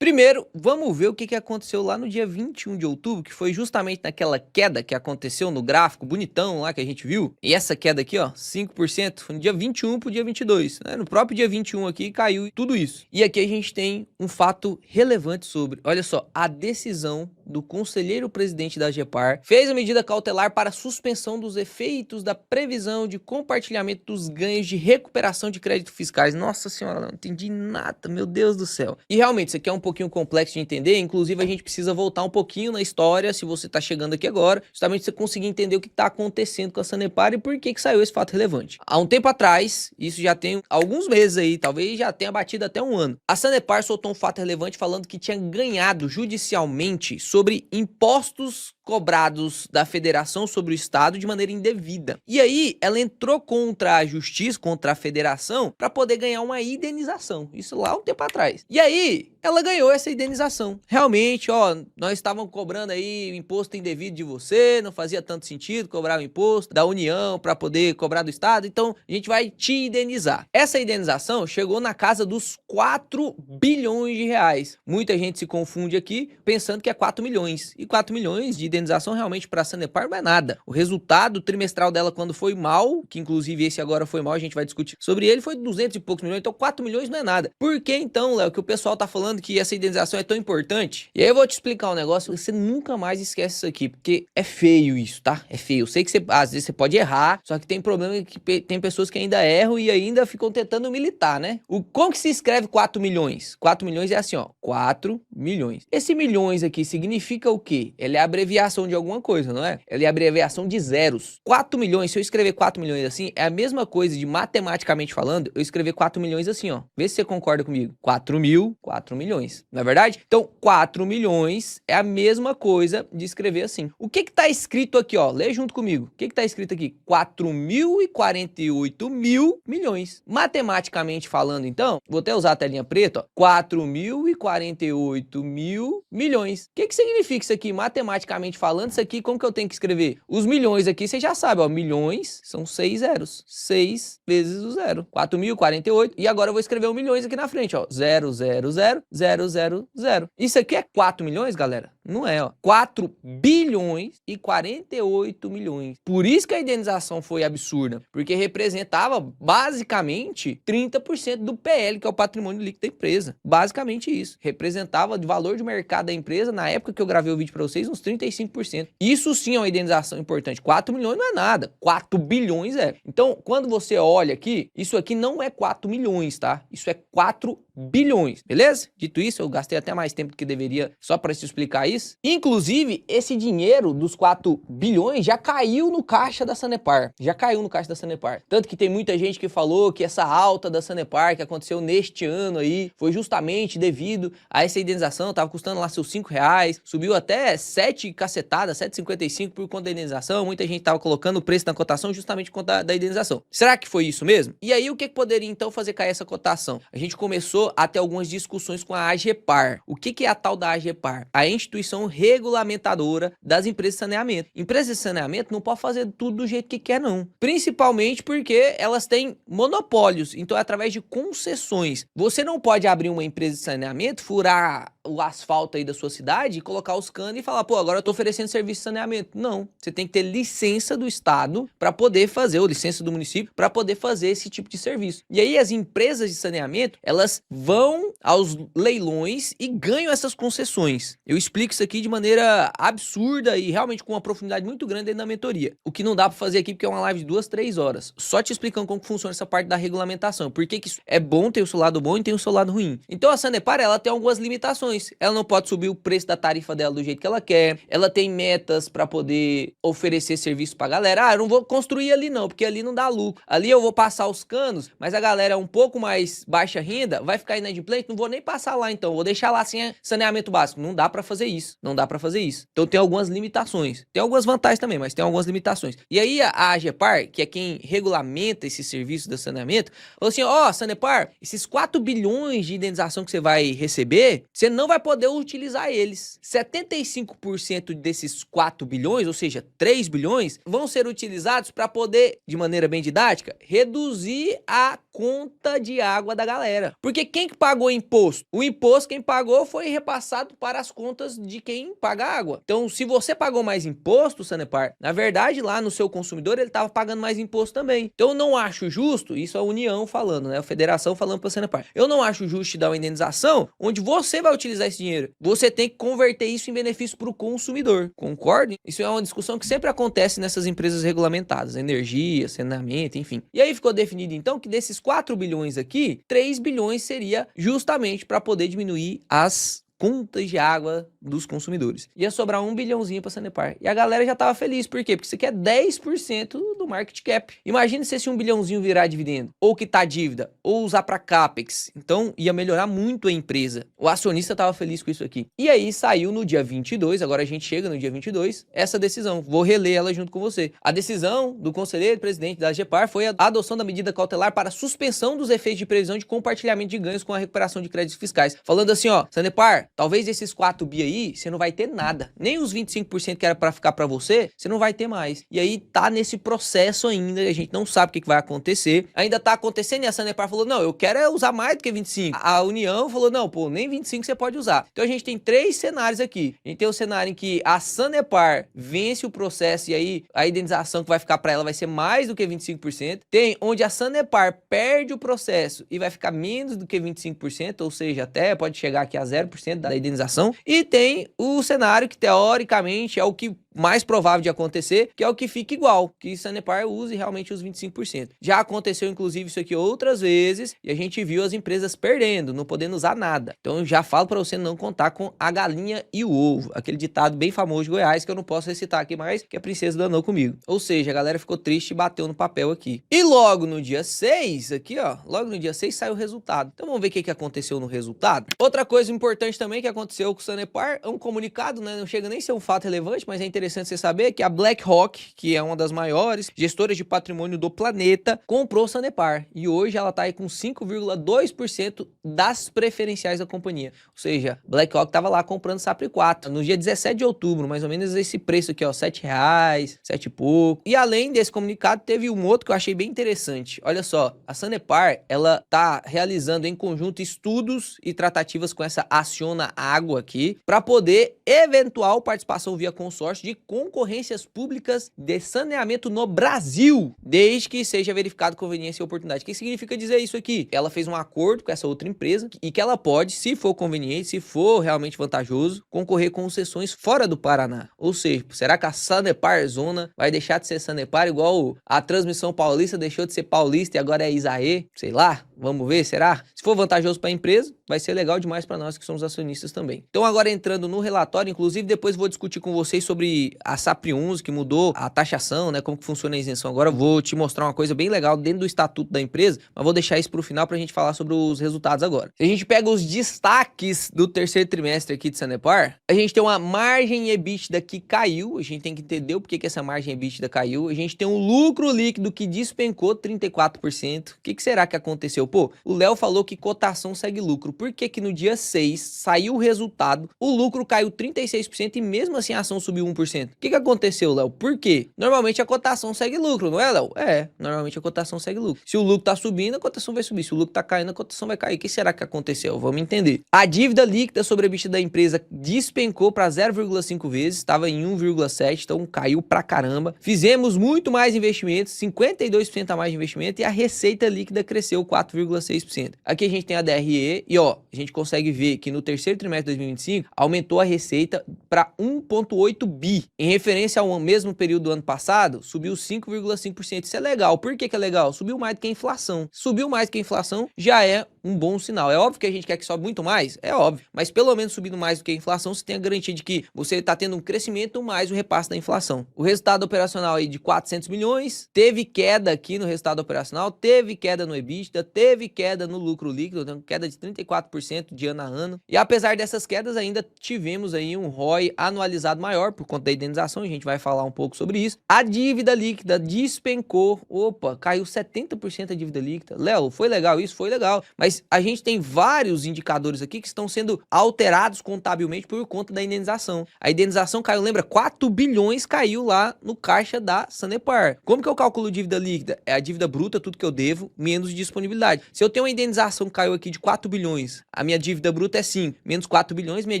Primeiro, vamos ver o que aconteceu lá no dia 21 de outubro, que foi justamente naquela queda que aconteceu no gráfico bonitão lá que a gente viu. E essa queda aqui, ó, 5%, foi no dia 21 pro dia 22, né? No próprio dia 21 aqui caiu tudo isso. E aqui a gente tem um fato relevante sobre, olha só, a decisão do conselheiro-presidente da AGEPAR fez a medida cautelar para suspensão dos efeitos da previsão de compartilhamento dos ganhos de recuperação de créditos fiscais. Nossa senhora, não entendi nada, meu Deus do céu. E realmente, isso aqui é um pouquinho complexo de entender, inclusive a gente precisa voltar um pouquinho na história, se você tá chegando aqui agora, justamente você conseguir entender o que tá acontecendo com a Sanepar e por que saiu esse fato relevante. Há um tempo atrás, isso já tem alguns meses aí, talvez já tenha batido até um ano, a Sanepar soltou um fato relevante falando que tinha ganhado judicialmente sobre impostos cobrados da federação sobre o estado de maneira indevida. E aí ela entrou contra a justiça, contra a federação, para poder ganhar uma indenização. Isso lá um tempo atrás. E aí ela ganhou essa indenização. Realmente, ó, nós estávamos cobrando aí o imposto indevido de você, não fazia tanto sentido cobrar o imposto da União para poder cobrar do estado, então a gente vai te indenizar. Essa indenização chegou na casa dos 4 bilhões de reais. Muita gente se confunde aqui pensando que é 4 milhões. E 4 milhões de indenização realmente para a Sanepar não é nada. O resultado trimestral dela quando foi mal, que inclusive esse agora foi mal, a gente vai discutir sobre ele, foi 200 e poucos milhões, então 4 milhões não é nada. Por que então, Léo, que o pessoal tá falando que essa indenização é tão importante? E aí eu vou te explicar um negócio, você nunca mais esquece isso aqui, porque é feio isso, tá? É feio. Eu sei que às vezes você pode errar, só que tem problema que tem pessoas que ainda erram e ainda ficam tentando militar, né? Como que se escreve 4 milhões? 4 milhões é assim, ó, 4 milhões. Esse milhões aqui significa o quê? Ele é a abreviação de alguma coisa, não é? Ele é a abreviação de zeros. 4 milhões, se eu escrever 4 milhões assim, é a mesma coisa de matematicamente falando, eu escrever 4 milhões assim, ó. Vê se você concorda comigo. 4 mil, 4 milhões, não é verdade? Então, 4 milhões é a mesma coisa de escrever assim. O que tá escrito aqui, ó? Lê junto comigo. O que tá escrito aqui? 4.048 mil milhões. Matematicamente falando, então, vou até usar a telinha preta, ó. 4.048 mil milhões. O que significa isso aqui? Matematicamente falando, isso aqui, como que eu tenho que escrever? Os milhões aqui, você já sabe, ó. Milhões são 6 zeros. 6 vezes o zero. 4.048. E agora eu vou escrever o milhões aqui na frente, ó. 0, 0, 0, 0, 0, 0. Isso aqui é 4 milhões, galera? Não é, ó. 4 bilhões e 48 milhões. Por isso que a indenização foi absurda, porque representava basicamente 30% do PL, que é o patrimônio líquido da empresa. Basicamente isso. Representava de valor de mercado da empresa, na época que eu gravei o vídeo para vocês, uns 35%. Isso sim é uma indenização importante. 4 milhões não é nada. 4 bilhões é. Então, quando você olha aqui, isso aqui não é 4 milhões, tá? Isso é 4 bilhões, beleza? Dito isso, eu gastei até mais tempo do que deveria só para te explicar isso. Inclusive, esse dinheiro dos 4 bilhões já caiu no caixa da Sanepar. Já caiu no caixa da Sanepar. Tanto que tem muita gente que falou que essa alta da Sanepar que aconteceu neste ano aí foi justamente devido a essa indenização. Tava custando lá seus 5 reais. Subiu até 7 cacetadas, 7,55 por conta da indenização. Muita gente tava colocando o preço na cotação justamente por conta da indenização. Será que foi isso mesmo? E aí, o que poderia então fazer cair essa cotação? A gente começou a ter algumas discussões com a AGEPAR. O que é a tal da AGEPAR? A instituição regulamentadora das empresas de saneamento. Empresas de saneamento não pode fazer tudo do jeito que quer, não. Principalmente porque elas têm monopólios, então é através de concessões. Você não pode abrir uma empresa de saneamento, furar o asfalto aí da sua cidade e colocar os canos e falar, pô, agora eu tô oferecendo serviço de saneamento. Não, você tem que ter licença do estado para poder fazer, ou licença do município, para poder fazer esse tipo de serviço. E aí as empresas de saneamento, elas vão aos leilões e ganham essas concessões. Eu explico isso aqui de maneira absurda e realmente com uma profundidade muito grande dentro da mentoria. O que não dá para fazer aqui porque é uma live de 2, 3 horas. Só te explicando como funciona essa parte da regulamentação. Por que isso é bom, tem o seu lado bom e tem o seu lado ruim. Então a Sanepar, ela tem algumas limitações. Ela não pode subir o preço da tarifa dela do jeito que ela quer. Ela tem metas para poder oferecer serviço pra galera. Ah, eu não vou construir ali não, porque ali não dá lucro. Ali eu vou passar os canos, mas a galera é um pouco mais baixa renda, vai ficar inadimplente, não vou nem passar lá então, vou deixar lá sem saneamento básico. Não dá para fazer isso. Não dá para fazer isso. Então tem algumas limitações. Tem algumas vantagens também, mas tem algumas limitações. E aí a AGEPAR, que é quem regulamenta esse serviço de saneamento, falou assim, ó, Sanepar, esses 4 bilhões de indenização que você vai receber, você não vai poder utilizar eles. 75% desses 4 bilhões, ou seja, 3 bilhões, vão ser utilizados para poder, de maneira bem didática, reduzir a conta de água da galera. Porque quem que pagou imposto? O imposto quem pagou foi repassado para as contas de quem paga água. Então, se você pagou mais imposto, Sanepar, na verdade, lá no seu consumidor, ele estava pagando mais imposto também. Então, eu não acho justo, isso é a União falando, né? A Federação falando para a Sanepar. Eu não acho justo te dar uma indenização onde você vai utilizar esse dinheiro. Você tem que converter isso em benefício para o consumidor. Concorda? Isso é uma discussão que sempre acontece nessas empresas regulamentadas, energia, saneamento, enfim. E aí ficou definido, então, que desses 4 bilhões aqui, 3 bilhões seria justamente para poder diminuir as contas de água dos consumidores. Ia sobrar 1 bilhãozinho para Sanepar. E a galera já tava feliz. Por quê? Porque isso aqui é 10% do market cap. Imagina se esse 1 bilhãozinho virar dividendo, ou quitar dívida, ou usar para capex. Então, ia melhorar muito a empresa. O acionista tava feliz com isso aqui. E aí, saiu no dia 22, agora a gente chega no dia 22, essa decisão. Vou reler ela junto com você. A decisão do conselheiro presidente da AGEPAR foi a adoção da medida cautelar para suspensão dos efeitos de previsão de compartilhamento de ganhos com a recuperação de créditos fiscais. Falando assim, ó, Sanepar, talvez esses 4 bi aí, você não vai ter nada. Nem os 25% que era para ficar para você, você não vai ter mais. E aí tá nesse processo ainda, a gente não sabe o que vai acontecer. Ainda tá acontecendo e a Sanepar falou, não, eu quero usar mais do que 25. A União falou, não, pô, nem 25 você pode usar. Então a gente tem 3 cenários aqui. A gente tem o cenário em que a Sanepar vence o processo e aí a indenização que vai ficar para ela vai ser mais do que 25%. Tem onde a Sanepar perde o processo e vai ficar menos do que 25%, ou seja, até pode chegar aqui a 0% da indenização. E tem o cenário que teoricamente é o que mais provável de acontecer, que é o que fica igual, que Sanepar use realmente os 25%. Já aconteceu inclusive isso aqui outras vezes e a gente viu as empresas perdendo, não podendo usar nada. Então eu já falo para você não contar com a galinha e o ovo, aquele ditado bem famoso de Goiás que eu não posso recitar aqui mais, que a princesa danou comigo. Ou seja, a galera ficou triste e bateu no papel aqui. E logo no dia 6, aqui ó, logo no dia 6 saiu o resultado. Então vamos ver o que aconteceu no resultado. Outra coisa importante também que aconteceu com o Sanepar é um comunicado, né? Não chega nem a ser um fato relevante, mas é interessante você saber que a BlackRock, que é uma das maiores gestoras de patrimônio do planeta, comprou Sanepar. E hoje ela tá aí com 5,2% das preferenciais da companhia. Ou seja, BlackRock tava lá comprando Sapri 4 no dia 17 de outubro, mais ou menos esse preço aqui, ó, R$7, 7 e pouco. E além desse comunicado, teve um outro que eu achei bem interessante. Olha só, a Sanepar, ela tá realizando em conjunto estudos e tratativas com essa Acciona Água aqui, para poder eventual participação via consórcio de concorrências públicas de saneamento no Brasil, desde que seja verificado conveniência e oportunidade. O que significa dizer isso aqui? Ela fez um acordo com essa outra empresa e que ela pode, se for conveniente, se for realmente vantajoso, concorrer com concessões fora do Paraná. Ou seja, será que a Sanepar Zona vai deixar de ser Sanepar igual a Transmissão Paulista deixou de ser Paulista e agora é Isaê? Sei lá, vamos ver, será? Se for vantajoso para a empresa, vai ser legal demais para nós que somos acionistas também. Então agora entrando no relatório, inclusive depois vou discutir com vocês sobre a Sapri 11, que mudou a taxação, né, como que funciona a isenção. Agora eu vou te mostrar uma coisa bem legal dentro do estatuto da empresa, mas vou deixar isso para o final para a gente falar sobre os resultados agora. Se a gente pega os destaques do terceiro trimestre aqui de Sanepar, a gente tem uma margem EBITDA que caiu, a gente tem que entender o porquê que essa margem EBITDA caiu, a gente tem um lucro líquido que despencou 34%. O que será que aconteceu? Pô, o Léo falou que cotação segue lucro. Por que que no dia 6 saiu o resultado, o lucro caiu 36% e mesmo assim a ação subiu 1%? O que aconteceu, Léo? Por quê? Normalmente a cotação segue lucro, não é, Léo? É, normalmente a cotação segue lucro. Se o lucro tá subindo, a cotação vai subir. Se o lucro tá caindo, a cotação vai cair. O que será que aconteceu? Vamos entender. A dívida líquida sobre a EBITDA da empresa despencou para 0,5 vezes, estava em 1,7, então caiu pra caramba. Fizemos muito mais investimentos, 52% a mais de investimento e a receita líquida cresceu 4,6%. Aqui a gente tem a DRE e ó, a gente consegue ver que no terceiro trimestre de 2025 aumentou a receita para 1,8 bi. Em referência ao mesmo período do ano passado, subiu 5,5%. Isso é legal. Por que é legal? Subiu mais do que a inflação. Subiu mais do que a inflação já é um bom sinal. É óbvio que a gente quer que sobe muito mais, é óbvio, mas pelo menos subindo mais do que a inflação, você tem a garantia de que você está tendo um crescimento mais o repasse da inflação. O resultado operacional aí de 400 milhões, teve queda aqui no resultado operacional, teve queda no EBITDA, teve queda no lucro líquido, então queda de 34% de ano a ano. E apesar dessas quedas, ainda tivemos aí um ROI anualizado maior por conta da indenização, a gente vai falar um pouco sobre isso. A dívida líquida despencou, opa, caiu 70% a dívida líquida. Léo, foi legal isso? Foi legal, mas Mas a gente tem vários indicadores aqui que estão sendo alterados contabilmente por conta da indenização. A indenização caiu, lembra? 4 bilhões caiu lá no caixa da Sanepar. Como que eu calculo dívida líquida? É a dívida bruta, tudo que eu devo, menos disponibilidade. Se eu tenho uma indenização que caiu aqui de 4 bilhões, a minha dívida bruta é 5, menos 4 bilhões, minha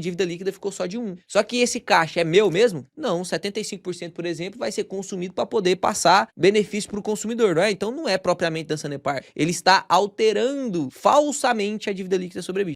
dívida líquida ficou só de 1. Só que esse caixa é meu mesmo? Não, 75%, por exemplo, vai ser consumido para poder passar benefício para o consumidor, não é? Então não é propriamente da Sanepar. Ele está alterando falsamente a dívida líquida sobre a EBITDA.